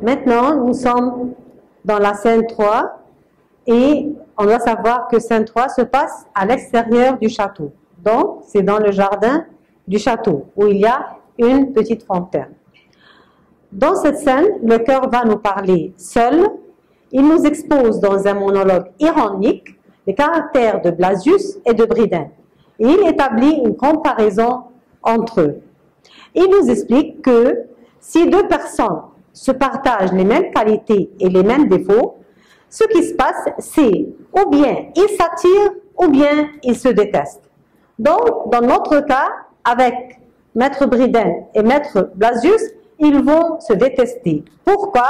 Maintenant, nous sommes dans la scène 3 et on doit savoir que scène 3 se passe à l'extérieur du château. Donc, c'est dans le jardin du château où il y a une petite fontaine. Dans cette scène, le chœur va nous parler seul. Il nous expose dans un monologue ironique les caractères de Blasius et de Bryden. Et il établit une comparaison entre eux. Il nous explique que si deux personnes se partagent les mêmes qualités et les mêmes défauts, ce qui se passe, c'est ou bien ils s'attirent ou bien ils se détestent. Donc, dans notre cas, avec Maître Bryden et Maître Blasius, ils vont se détester. Pourquoi?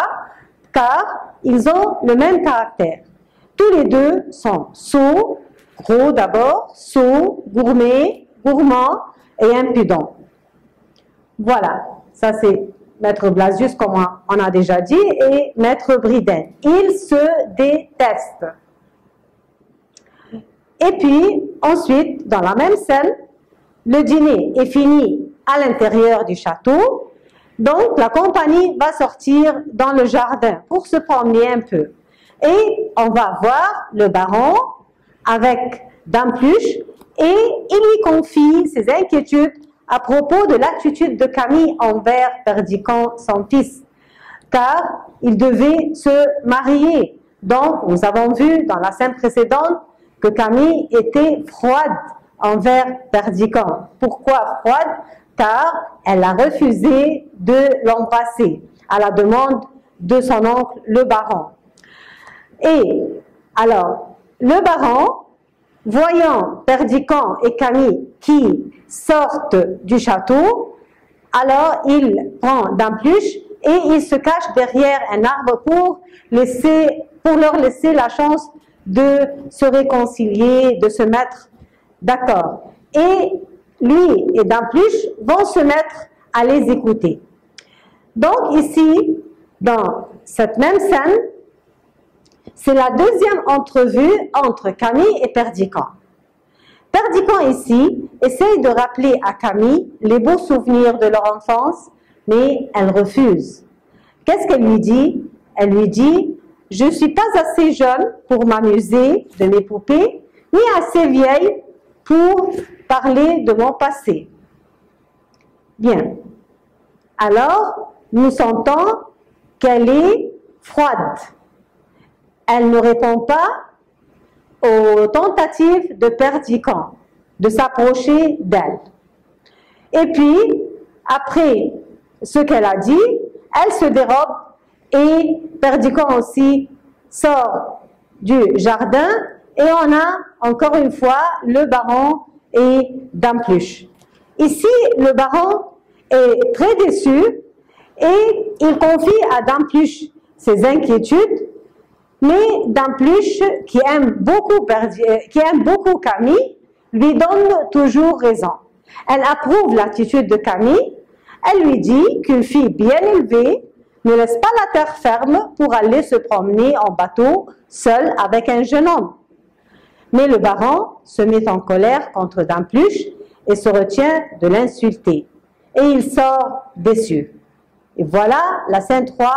Car ils ont le même caractère. Tous les deux sont sots, gros d'abord, sots, gourmets, gourmands et impudents. Voilà, ça c'est Maître Blasius, comme on a déjà dit, et Maître Bryden. Ils se détestent. Et puis, ensuite, dans la même scène, le dîner est fini à l'intérieur du château. Donc, la compagnie va sortir dans le jardin pour se promener un peu. Et on va voir le baron avec Dame Pluche et il lui confie ses inquiétudes à propos de l'attitude de Camille envers Perdiccas, son fils, car il devait se marier. Donc, nous avons vu dans la scène précédente que Camille était froide envers Perdiccas. Pourquoi froide? Car elle a refusé de l'embrasser à la demande de son oncle, le baron. Et alors, le baron, voyant Perdiccas et Camille qui sortent du château, alors il prend Dame Pluche et il se cache derrière un arbre pour leur laisser la chance de se réconcilier, de se mettre d'accord. Et lui et Dame Pluche vont se mettre à les écouter. Donc ici, dans cette même scène, c'est la deuxième entrevue entre Camille et Perdiccas. Perdiccas ici essaye de rappeler à Camille les beaux souvenirs de leur enfance, mais elle refuse. Qu'est-ce qu'elle lui dit? Elle lui dit « Je ne suis pas assez jeune pour m'amuser de mes poupées, ni assez vieille pour parler de mon passé. » Bien. Alors, nous sentons qu'elle est froide. Elle ne répond pas aux tentatives de Perdiccas de s'approcher d'elle. Et puis, après ce qu'elle a dit, elle se dérobe et Perdiccas aussi sort du jardin et on a encore une fois le baron et Dame Pluche. Ici, le baron est très déçu et il confie à Dame Pluche ses inquiétudes. Mais Dame Pluche, qui aime beaucoup Camille, lui donne toujours raison. Elle approuve l'attitude de Camille. Elle lui dit qu'une fille bien élevée ne laisse pas la terre ferme pour aller se promener en bateau seule avec un jeune homme. Mais le baron se met en colère contre Dame Pluche et se retient de l'insulter. Et il sort déçu. Et voilà, la scène 3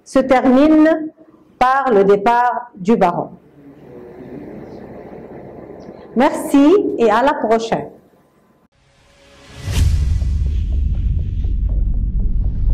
se termine par le départ du baron. Merci et à la prochaine.